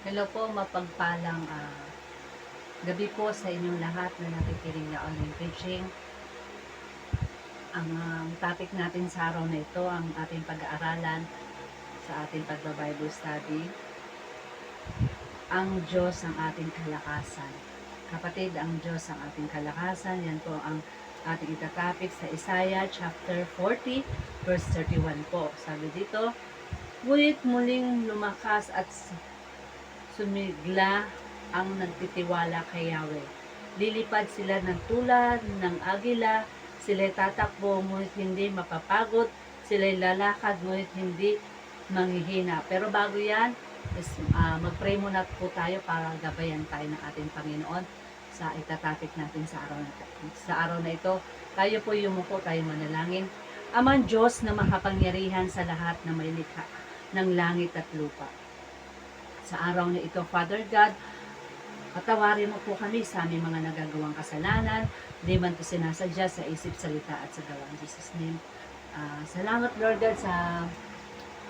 Hello po, mapagpalang gabi po sa inyong lahat na nakikinig na online preaching. Ang topic natin sa araw na ito, ang ating pag-aaralan sa ating pagba-Bible study, ang Diyos ang ating kalakasan. Kapatid, ang Diyos ang ating kalakasan. Yan po ang ating itatopic sa Isaiah chapter 40, verse 31 po. Sabi dito, ngunit muling lumakas at sumigla ang nagtitiwala kay Yahweh. Lilipad sila ng tulad ng agila, sila'y tatakbo ngunit hindi mapapagod, sila'y lalakad ngunit hindi manghihina. Pero bago yan, mag-pray muna po tayo para gabayan tayo ng ating Panginoon sa itatapik natin sa araw na ito. Tayo po yumuko, tayo manalangin. Amang Diyos na makapangyarihan sa lahat na may likha ng langit at lupa. Sa araw na ito, Father God, patawarin mo po kami sa aming mga nagagawang kasalanan, di man ito sinasadya sa isip, salita at sa gawa. In Jesus' name. Salamat Lord God sa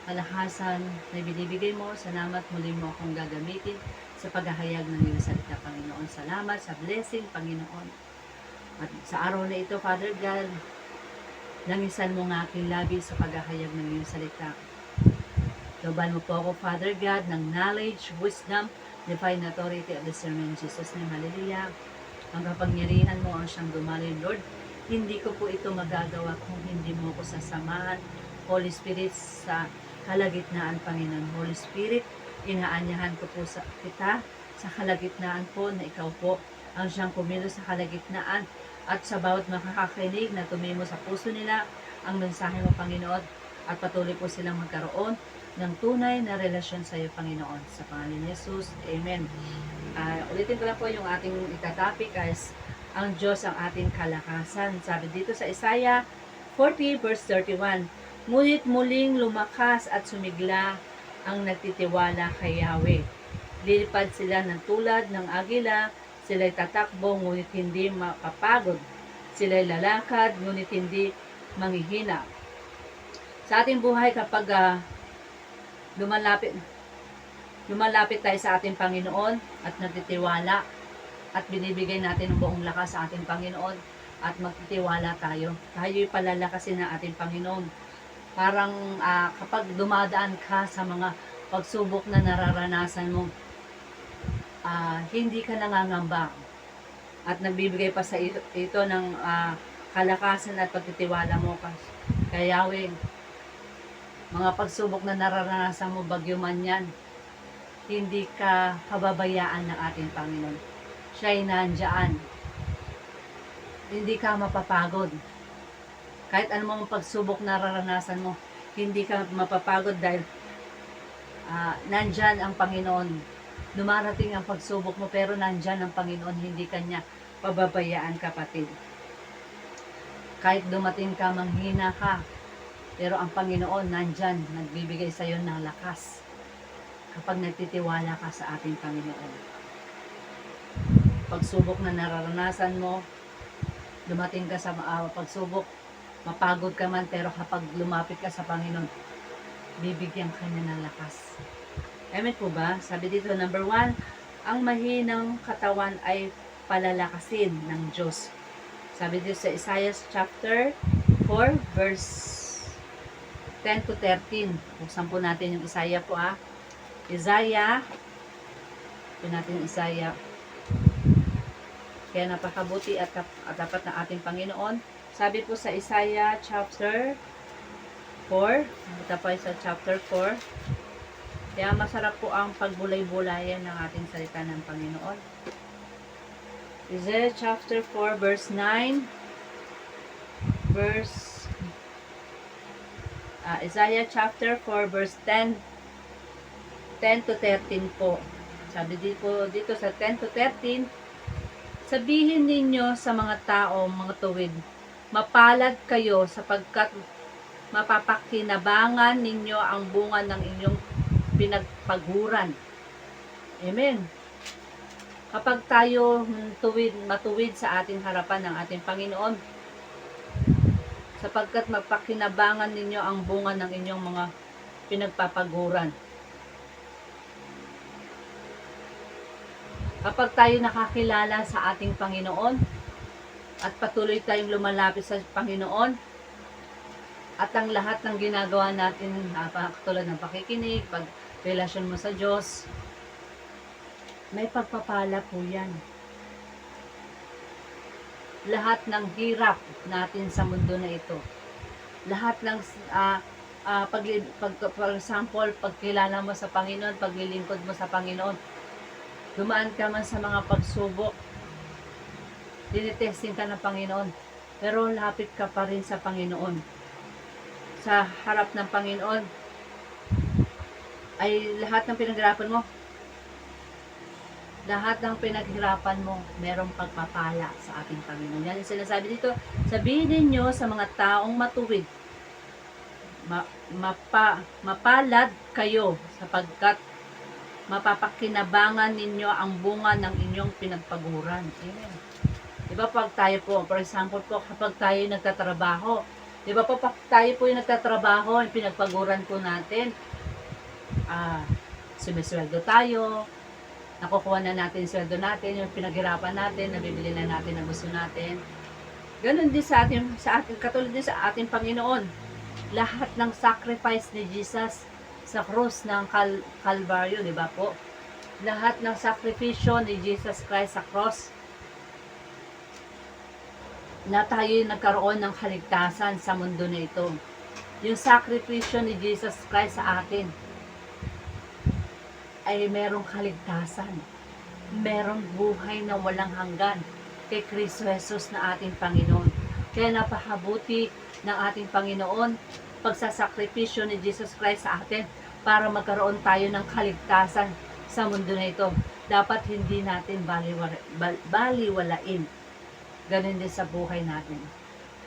kalakasan na binibigay mo. Salamat muli mo akong gagamitin sa paghahayag ng iyong salita, Panginoon. Salamat sa blessing, Panginoon. At sa araw na ito, Father God, langisan mo nga aking labi sa paghahayag ng iyong salita. Loban mo po ako, Father God, ng knowledge, wisdom, divine authority at discernment. Jesus name, hallelujah. Ang kapangyarihan mo ang siyang dumalin, Lord. Hindi ko po ito magagawa kung hindi mo ko sasamahan. Holy Spirit, sa kalagitnaan, Panginoon. Holy Spirit, inaanyahan ko po kita sa kalagitnaan po na ikaw po ang siyang kumilos sa kalagitnaan at sa bawat makakakinig na tumimo sa puso nila ang mensahe mo, Panginoon, at patuloy po silang magkaroon ng tunay na relasyon sa iyo, Panginoon. Sa pangalan ni Jesus, Amen. Ulitin ko lang po yung ating itatapik as ang Diyos ang ating kalakasan. Sabi dito sa Isaiah 40 verse 31, ngunit muling lumakas at sumigla ang nagtitiwala kay Yahweh. Lilipad sila ng tulad ng agila, sila'y tatakbo ngunit hindi mapapagod. Sila'y lalakad ngunit hindi manghihina. Sa ating buhay kapag lumalapit tayo sa ating Panginoon at nagtitiwala at binibigay natin ang buong lakas sa ating Panginoon at magtitiwala tayo. Tayo'y palalakasin ng ating Panginoon. Parang kapag dumadaan ka sa mga pagsubok na nararanasan mo, hindi ka nangangamba at nagbibigay pa sa ito ng kalakasan at pagtitiwala mo kay Yahweh. Mga pagsubok na nararanasan mo, bagyo man yan, hindi ka pababayaan ng ating Panginoon. Siya'y nandyan. Hindi ka mapapagod. Kahit anumang pagsubok na nararanasan mo, hindi ka mapapagod dahil nandyan ang Panginoon. Dumarating ang pagsubok mo, pero nandyan ang Panginoon, hindi kanya pababayaan, kapatid. Kahit dumating ka, manghina ka, pero ang Panginoon nandyan, nagbibigay sa iyo ng lakas kapag nagtitiwala ka sa ating Panginoon. Pagsubok na nararanasan mo, dumating ka sa pagsubok, mapagod ka man, pero kapag lumapit ka sa Panginoon, bibigyan ka niya ng lakas. Amen po ba? Sabi dito, number 1, ang mahinang katawan ay palalakasin ng Diyos. Sabi dito sa Isaiah chapter 4 verse 10 to 13. Buksan po natin yung Isaiah po Isaiah. Ito natin Isaiah. Kaya napakabuti at dapat na ating Panginoon. Sabi po sa Isaiah chapter 4. Ito po sa chapter 4. Kaya masarap po ang pagbulay-bulayan ng ating salita ng Panginoon. Isaiah chapter 4 verse 9. Isaiah chapter 4 verse 10 to 13 po. Sabi dito sa 10 to 13, sabihin ninyo sa mga tao, mga tuwid, mapalad kayo sapagkat mapapakinabangan ninyo ang bunga ng inyong pinagpaguran. Amen. Kapag tayo matuwid sa ating harapan ng ating Panginoon, sapagkat mapakinabangan ninyo ang bunga ng inyong mga pinagpapaguran. Kapag tayo nakakilala sa ating Panginoon at patuloy tayong lumalapit sa Panginoon, at ang lahat ng ginagawa natin, tulad ng pakikinig, pag-relasyon mo sa Diyos, may pagpapala po yan. Lahat ng hirap natin sa mundo na ito, lahat ng for example, pagkilala mo sa Panginoon, paglilingkod mo sa Panginoon, dumaan ka man sa mga pagsubok, tinitesting ka ng Panginoon, pero lapit ka pa rin sa Panginoon. Sa harap ng Panginoon, ay lahat ng pinaghirapan mo, merong pagpapala sa ating Panginoon. Yan yung sinasabi dito, sabihin ninyo sa mga taong matuwid, mapalad kayo sapagkat mapapakinabangan ninyo ang bunga ng inyong pinagpaguran. Amen. Diba pag tayo po, for example po, kapag tayo nagtatrabaho, diba po pag tayo po yung nagtatrabaho, yung pinagpaguran po natin, sumisweldo tayo, nakukuha na natin yung sweldo natin, yung pinaghirapan natin, nabibili na natin ang gusto natin. Ganon din sa ating katulad din sa ating Panginoon. Lahat ng sacrifice ni Jesus sa krus ng Calvario, di ba po? Lahat ng sakripisyo ni Jesus Christ sa cross, na tayo nagkaroon ng kaligtasan sa mundo na ito. Yung sakripisyo ni Jesus Christ sa atin ay merong kaligtasan, merong buhay na walang hanggan kay Kristo Jesus na ating Panginoon. Kaya napakabuti ng ating Panginoon pagsasakripisyo ni Jesus Christ sa atin para magkaroon tayo ng kaligtasan sa mundo na ito. Dapat hindi natin baliwalain. Ganun din sa buhay natin.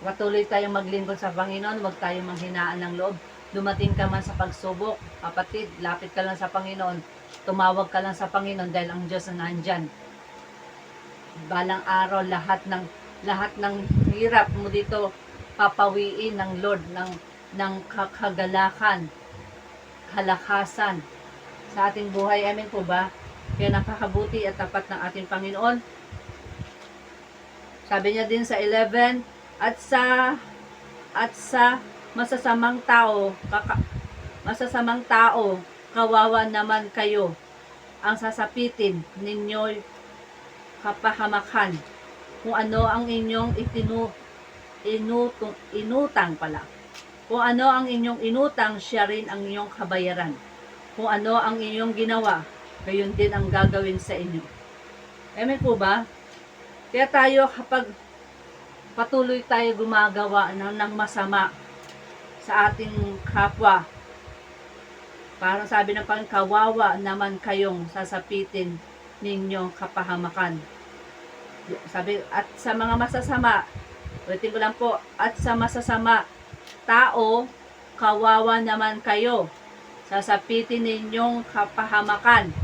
Patuloy tayong maglingkod sa Panginoon, huwag tayong manghinaan ng loob. Dumating ka man sa pagsubok, kapatid, lapit ka lang sa Panginoon. Tumawag ka lang sa Panginoon dahil ang Diyos na nandyan. Balang araw, lahat ng hirap mo dito, papawiin ng Lord, ng kagalakan, kalakasan sa ating buhay. Amen po ba? Kaya napakabuti at tapat ng ating Panginoon. Sabi niya din sa 11, at sa masasamang tao, kawawa naman kayo, ang sasapitin ninyo kapahamakan, kung ano ang inyong inutang pala. Kung ano ang inyong inutang, siya rin ang inyong kabayaran. Kung ano ang inyong ginawa, gayon din ang gagawin sa inyo. Amen po ba? Kaya tayo, kapag patuloy tayo gumagawa ng masama sa ating kapwa, parang sabi ng Panginoon, kawawa naman kayong sasapitin ninyo kapahamakan. Sabi, at sa mga masasama, ulitin ko lang po, at sa masasama tao, kawawa naman kayo, sasapitin ninyong kapahamakan.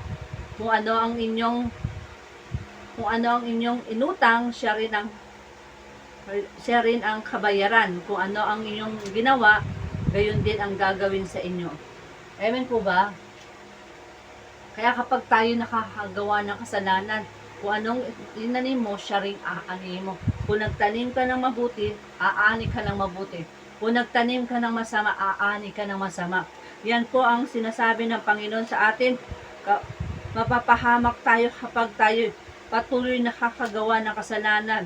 Kung ano ang inyong inutang, siya rin ang kabayaran. Kung ano ang inyong ginawa, gayon din ang gagawin sa inyo. Amen po ba? Kaya kapag tayo nakakagawa ng kasalanan, kung anong inanim mo, siya rin aani mo. Kung nagtanim ka ng mabuti, aani ka ng mabuti. Kung nagtanim ka ng masama, aani ka ng masama. Yan po ang sinasabi ng Panginoon sa atin. Mapapahamak tayo kapag tayo patuloy nakakagawa ng kasalanan.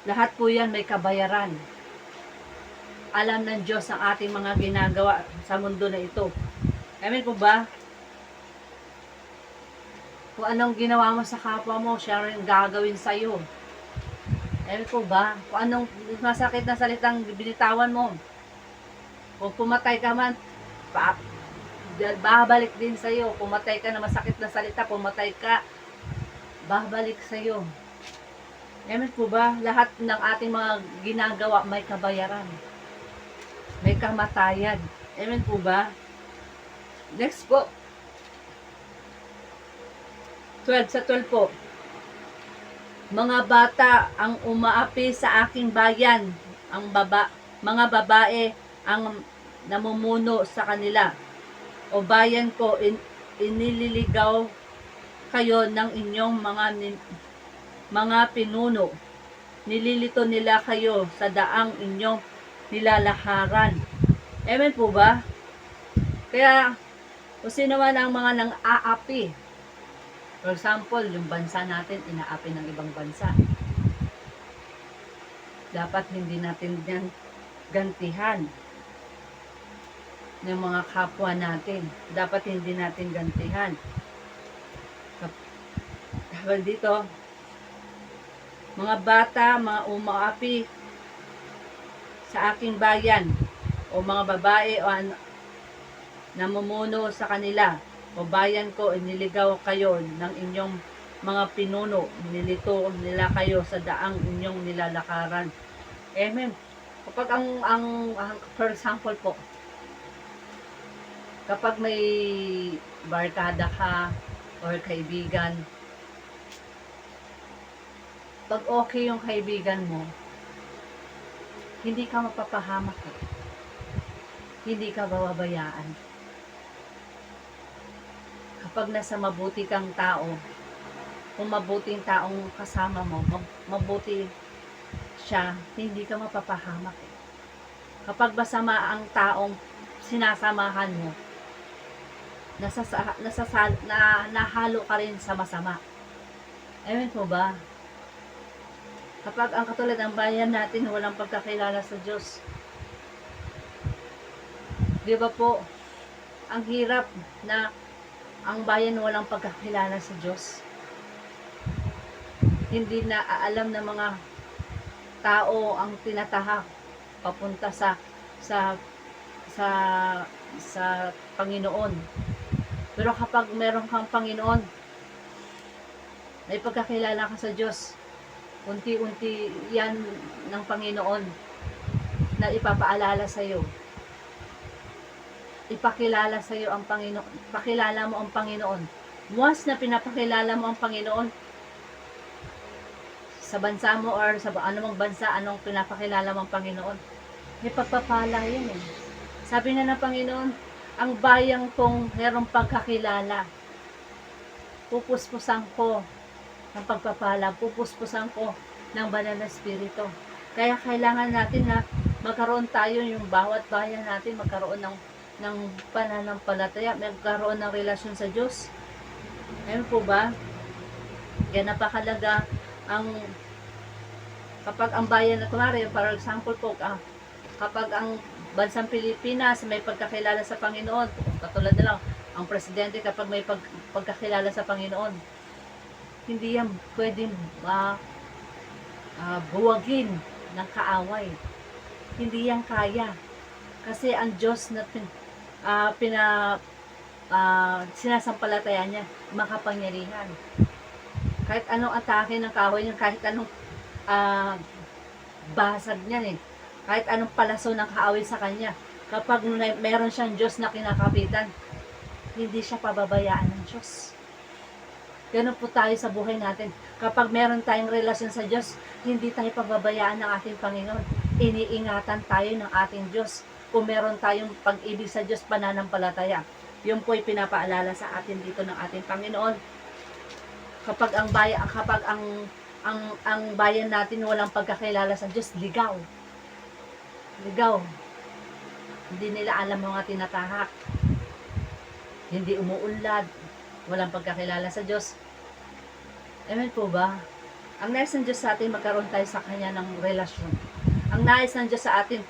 Lahat po yan may kabayaran. Alam ng Diyos ang ating mga ginagawa sa mundo na ito. Amen po ba? Kung anong ginawa mo sa kapwa mo, siya rin gagawin sa iyo. Amen po ba? Kung anong masakit na salitang binitawan mo, kung pumatay ka man, babalik din sa iyo. Pumatay ka na masakit na salita, pumatay ka, babalik sa iyo. Amen po ba? Lahat ng ating mga ginagawa may kabayaran. May kamatayan. Amen po ba? Next po. 12 sa 12 po. Mga bata ang umaapi sa aking bayan, mga babae ang namumuno sa kanila. O bayan ko, inililigaw kayo ng inyong mga pinuno. Nililito nila kayo sa daang inyong nilalakaran. Amen po ba? Kaya, kung sino man ang mga nang-aapi, for example, yung bansa natin, inaapi ng ibang bansa. Dapat hindi natin yan gantihan ng mga kapwa natin. Dapat hindi natin gantihan. Kapag dito, mga bata, mga umaapi sa aking bayan, o mga babae o namumuno sa kanila, o bayan ko, iniligaw kayo ng inyong mga pinuno, nilito nila kayo sa daang inyong nilalakaran. Amen. Kapag for example po, kapag may barkada ka or kaibigan, pag okay yung kaibigan mo, hindi ka mapapahamak eh. Hindi ka bababayaan. Kapag nasa mabuti kang tao, kung mabuting taong kasama mo, mabuti siya, hindi ka mapapahamak eh. Kapag masama ang taong sinasamahan mo, nahalo ka rin sa masama. Amen po ba? Kapag ang katulad ng bayan natin walang pagkakilala sa Diyos, di ba po, ang hirap na ang bayan walang pagkakilala sa Diyos. Hindi na alam ng mga tao ang tinatahak papunta sa Panginoon. Pero kapag meron kang Panginoon, may pagkakilala ka sa Diyos, unti-unti yan ng Panginoon na ipapaalala sa iyo. Ipakilala sa iyo ang Panginoon. Pakilala mo ang Panginoon. Once na pinapakilala mo ang Panginoon sa bansa mo or sa anumang bansa, anong pinapakilala mo ang Panginoon, may pagpapala yan eh. Sabi na ng Panginoon, ang bayang kong merong pagkakilala, pupuspusan ko ng pagpapala, pupuspusan ko ng banal na espiritu. Kaya kailangan natin na magkaroon tayo, yung bawat bayan natin magkaroon ng pananampalataya, magkaroon ng relasyon sa Diyos. Ayun po ba? Kaya napakalaga kapag ang bayan, kunwari, for example po, kapag ang bansang Pilipinas may pagkakilala sa Panginoon, katulad na lang, ang presidente kapag may pagkakilala sa Panginoon, hindi yan pwedeng buwagin ng kaaway. Hindi yan kaya. Kasi ang Diyos na sinasampalataya niya, makapangyarihan. Kahit anong atake ng kaaway niya, kahit anong basag niyan eh, kahit anong palaso ng kaaway sa kanya, kapag meron siyang Diyos na kinakapitan, hindi siya pababayaan ng Diyos. Ganun po tayo sa buhay natin. Kapag meron tayong relasyon sa Diyos, hindi tayo pababayaan ng ating Panginoon. Iniingatan tayo ng ating Diyos. Kung meron tayong pag-ibig sa Diyos, pananampalataya, yun po ay pinapaalala sa atin dito ng ating Panginoon. Kapag ang bayan natin walang pagkakilala sa Diyos, ligaw. Hindi nila alam mga tinatahak. Hindi umuunlad. Walang pagkakilala sa Diyos. Amen po ba? Ang nais ng Diyos sa atin, magkaroon tayo sa Kanya ng relasyon. Ang nais ng Diyos sa atin,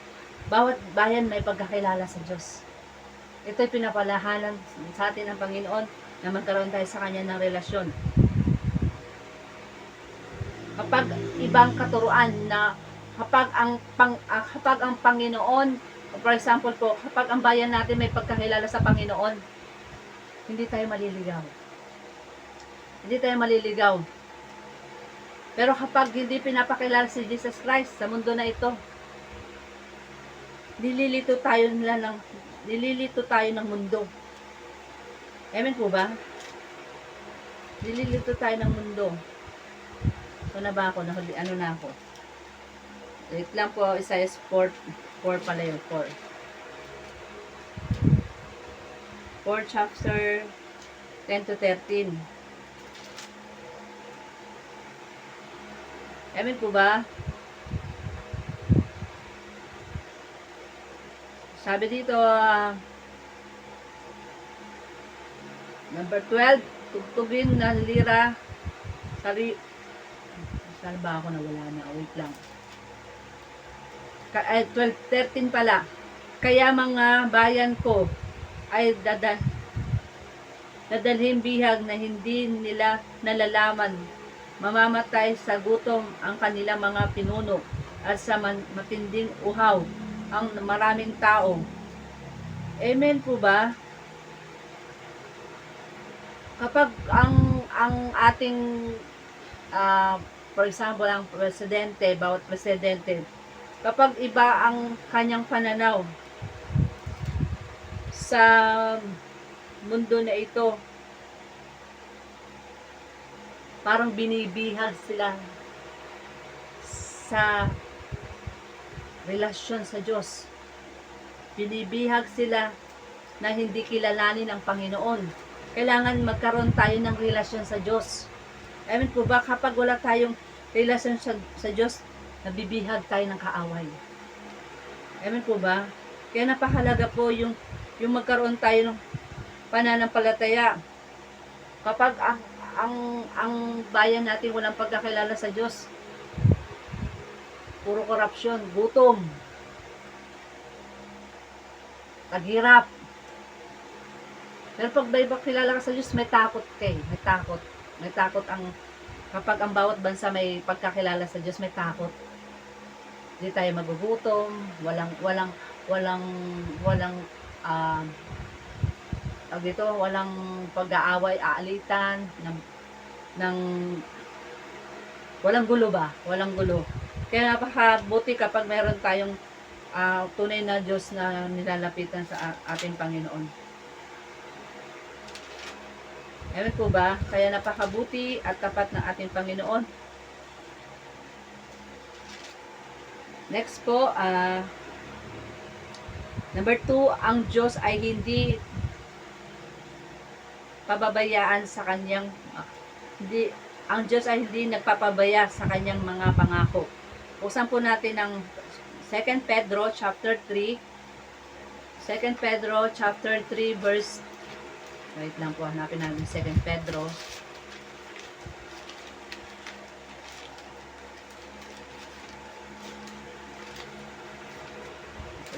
bawat bayan may pagkakilala sa Diyos. Ito'y pinapalahanan sa atin ng Panginoon na magkaroon tayo sa Kanya ng relasyon. Kapag ibang katuruan na kapag ang Panginoon, for example po, kapag ang bayan natin may pagkakilala sa Panginoon, hindi tayo maliligaw. Pero kapag hindi pinapakilala si Jesus Christ sa mundo na ito, nililito tayo ng mundo. Amen po ba? Nililito tayo ng mundo. Ito na ba ako? Ano na ako? Wait lang po, Isaiah 4 pala yun, 4 chapter 10 to 13. Amen po ba? Sabi dito, number 12, tugtugin na lira, saan ba ako nawala na? Wait lang. 13 pala. Kaya mga bayan ko ay dadalhin bihag na hindi nila nalalaman. Mamamatay sa gutom ang kanilang mga pinuno at sa matinding uhaw ang maraming tao. Amen po ba? Kapag ang ating for example, ang presidente, bawat presidente, kapag iba ang kanyang pananaw sa mundo na ito, parang binibihag sila sa relasyon sa Diyos. Binibihag sila na hindi kilalanin ang Panginoon. Kailangan magkaroon tayo ng relasyon sa Diyos. Amen po ba? Kapag wala tayong relasyon sa Diyos, nabibihag tayo ng kaaway. Amen po ba? Kaya napakahalaga po yung magkaroon tayo ng pananampalataya. Kapag ang bayan natin walang pagkakilala sa Diyos, puro korupsyon, gutom, taghirap. Pero pag ba kilala ka sa Diyos, may takot kayo. May takot kapag ang bawat bansa may pagkakilala sa Diyos, may takot. Hindi tayo magugutom, walang pag-aaway, aalitan, walang gulo ba? Walang gulo. Kaya napakabuti kapag meron tayong tunay na Diyos na nilalapitan sa ating Panginoon. Amen po ba? Kaya napakabuti at tapat ng ating Panginoon. Next po, number 2, ang Diyos ay hindi pababayaan sa kanyang ang Diyos ay hindi nagpapabaya sa kanyang mga pangako. Buksan po natin ang 2 Pedro chapter 3. 2 Pedro chapter 3 verse, wait lang po, hanapin natin 2 Pedro.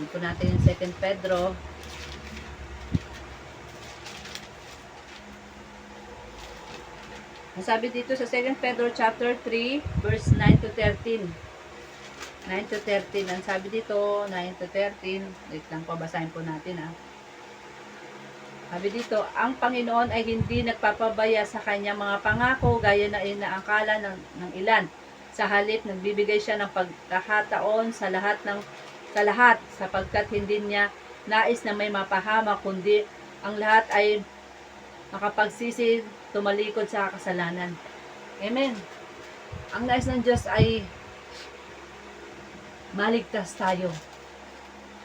Ito po natin yung 2 Pedro. Ang sabi dito sa 2 Pedro chapter 3 verse 9 to 13. 9 to 13. Ang sabi dito, 9 to 13. Wait lang po, basahin po natin Sabi dito, ang Panginoon ay hindi nagpapabaya sa kanyang mga pangako gaya na inaakala ng ilan. Sa halip, nagbibigay siya ng pagkakataon sa lahat sapagkat hindi niya nais na may mapahama, kundi ang lahat ay makapagsisi, tumalikod sa kasalanan. Amen. Ang nais ng Diyos ay maligtas tayo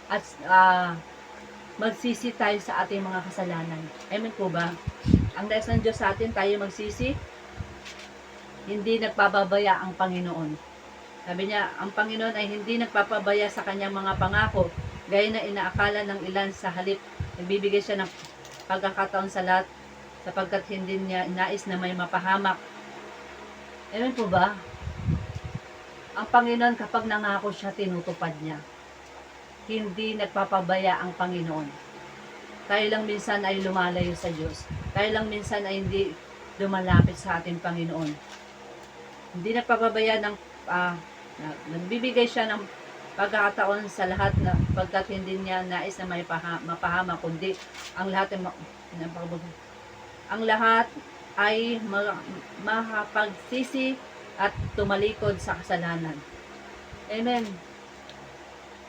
at magsisi tayo sa ating mga kasalanan. Amen po ba? Ang nais ng Diyos sa atin, tayo magsisi, hindi nagpapabaya ang Panginoon. Sabi niya, ang Panginoon ay hindi nagpapabaya sa kanyang mga pangako, gaya na inaakala ng ilan. Sa halip, nagbibigay siya ng pagkakataon sa lahat, sapagkat hindi niya nais na may mapahamak. Amen po ba? Ang Panginoon, kapag nangako siya, tinutupad niya. Hindi nagpapabaya ang Panginoon. Tayo lang minsan ay lumalayo sa Diyos. Tayo lang minsan ay hindi lumalapit sa ating Panginoon. Hindi nagpapabaya nagbibigay siya ng pagkakataon sa lahat na pagkat hindi niya nais na may mapahama, kundi ang lahat ay makapagsisi at tumalikod sa kasalanan. Amen.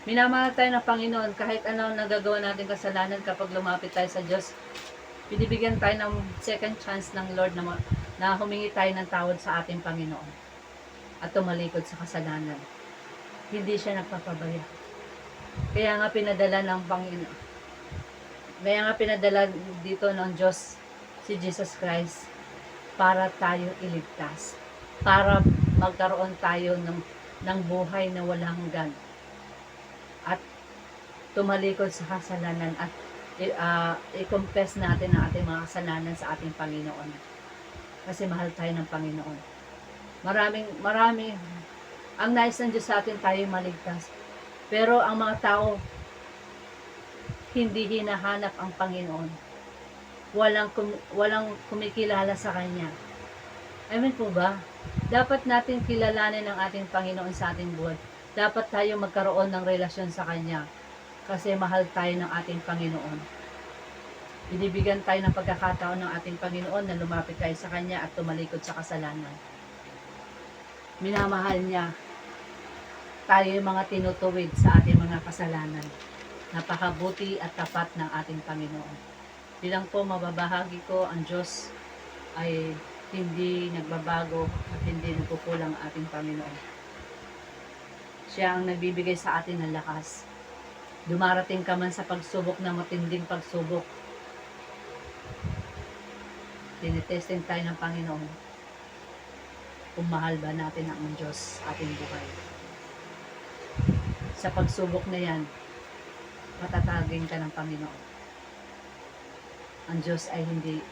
Minamahal tayo ng Panginoon kahit ano nagagawa natin kasalanan. Kapag lumapit tayo sa Diyos, binibigyan tayo ng second chance ng Lord na humingi tayo ng tawad sa ating Panginoon at tumalikod sa kasalanan. Hindi siya nagpapabaya. Kaya nga pinadala ng Panginoon. Kaya nga pinadala dito ng Diyos si Jesus Christ para tayo iligtas. Para magkaroon tayo ng buhay na walang hanggan at tumalikod sa kasalanan at i-confess natin ang ating mga kasalanan sa ating Panginoon. Kasi mahal tayo ng Panginoon. Marami ang nais ng Diyos sa atin tayo maligtas. Pero ang mga tao hindi hinahanap ang Panginoon. Walang kumikilala sa Kanya. Amen po ba? Dapat natin kilalanin ang ating Panginoon sa ating buhay. Dapat tayo magkaroon ng relasyon sa Kanya. Kasi mahal tayo ng ating Panginoon. Binibigyan tayo ng pagkakataon ng ating Panginoon na lumapit tayo sa Kanya at tumalikod sa kasalanan. Minamahal niya tayo yung mga tinutuwid sa ating mga kasalanan. Napakabuti at tapat ng ating Panginoon. Bilang po mababahagi ko, ang Diyos ay hindi nagbabago at hindi nagkukulang ang ating Panginoon. Siya ang nagbibigay sa atin ng lakas. Dumarating ka man sa pagsubok na matinding pagsubok. Tinitesting tayo ng Panginoon kung mahal ba natin ang Diyos sa ating buhay. Sa pagsubok na yan, matatagin ka ng Panginoon. Ang Diyos ay hindi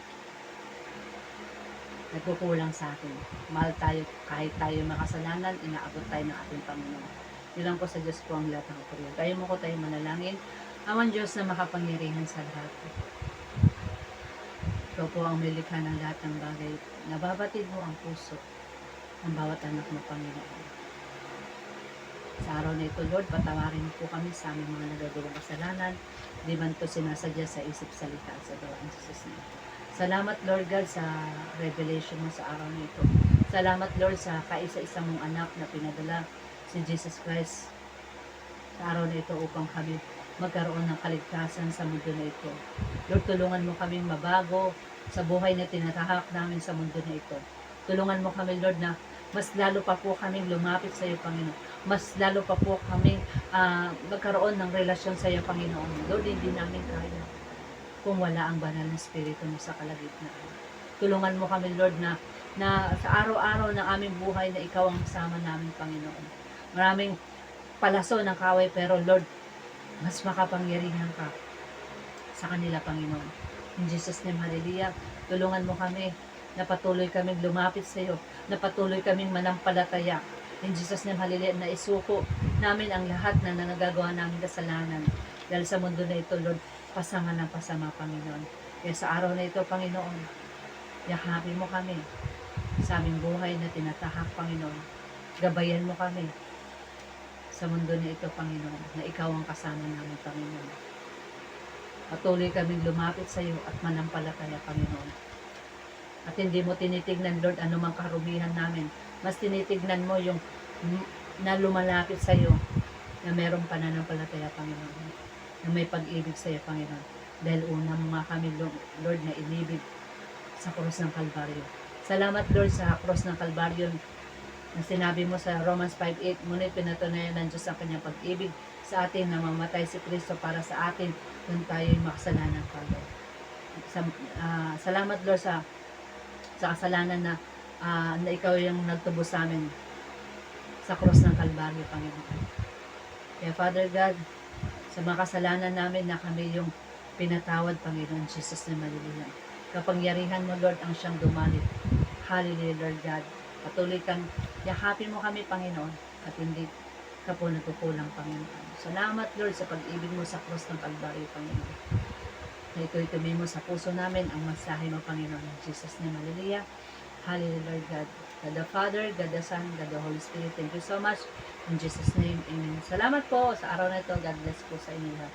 nagkukulang sa atin. Mahal tayo kahit tayo makasalanan, inaabot tayo ng ating Panginoon. Nilang ko sa Diyos po ang lahat ng kapurihan. Tayo mo ko tayo manalangin. Ang Diyos na makapangyarihan sa lahat. Ikaw po ang milikha ng lahat ng bagay. Nababatid mo ang puso ng bawat anak mo, Panginoon. Sa araw na ito, Lord, patawarin po kami sa aming mga nagagawang kasalanan. Di man ito sinasadya sa isip, salita at sa gawa ng Jesus name. Salamat, Lord God, sa revelation mo sa araw na ito. Salamat, Lord, sa kaisa-isa mong anak na pinadala si Jesus Christ sa araw na ito upang kami magkaroon ng kaligtasan sa mundo na ito. Lord, tulungan mo kaming mabago sa buhay na tinatahak namin sa mundo na ito. Tulungan mo kami, Lord, na mas lalo pa po kaming lumapit sa iyo, Panginoon. Mas lalo pa po kaming magkaroon ng relasyon sa iyo, Panginoon. Lord, hindi namin kaya kung wala ang banal na Espiritu mo sa kalagitnaan. Tulungan mo kami, Lord, na sa araw-araw ng aming buhay na ikaw ang kasama namin, Panginoon. Maraming palaso ng kaway, pero Lord, mas makapangyarihan ka sa kanila, Panginoon. In Jesus' name, hallelujah. Tulungan mo kami na patuloy kaming lumapit sa iyo, na patuloy kaming manampalataya. In Jesus' name, hallelujah, na isuko namin ang lahat na nagagawa namin kasalanan. Dahil sa mundo na ito, Lord, pasama ng pasama, Panginoon. Kaya sa araw na ito, Panginoon, yakapin mo kami sa aming buhay na tinatahak, Panginoon. Gabayan mo kami sa mundo na ito, Panginoon, na ikaw ang kasama namin, Panginoon. Patuloy kaming lumapit sa iyo at manampalataya, Panginoon. At hindi mo tinitignan, Lord, anumang karumihan namin. Mas tinitignan mo yung na lumalapit sa iyo, na merong pananampalataya, Panginoon. Na may pag-ibig sa iyo, Panginoon. Dahil una mo nga kami, Lord, na inibig sa krus ng Kalbaryo. Salamat, Lord, sa krus ng Kalbaryo na sinabi mo sa Romans 5:8, ngunit pinatunayan ng Diyos ang kanyang pag-ibig sa atin na mamatay si Kristo para sa atin kung tayo'y makasalanan pa, Lord. Salamat, Lord, sa kasalanan na ikaw yung nagtubos sa amin sa krus ng Kalbaryo, Panginoon. Kaya, Father God, sa mga kasalanan namin na kami yung pinatawad, Panginoon Jesus na malililang. Kapangyarihan mo, Lord, ang siyang dumalit. Hallelujah, Lord God. Patuloy kang yakapin mo kami, Panginoon, at hindi ka po nagkukulang, Panginoon. Salamat, Lord, sa pag-ibig mo sa krus ng Kalbaryo, Panginoon. Na ito'y tumimo sa puso namin ang mensahe mo, Panginoon. In Jesus' name, hallelujah. Hallelujah, Lord God. God the Father, God the Son, God the Holy Spirit. Thank you so much. In Jesus' name, amen. Salamat po sa araw na ito. God bless po sa inyo lahat.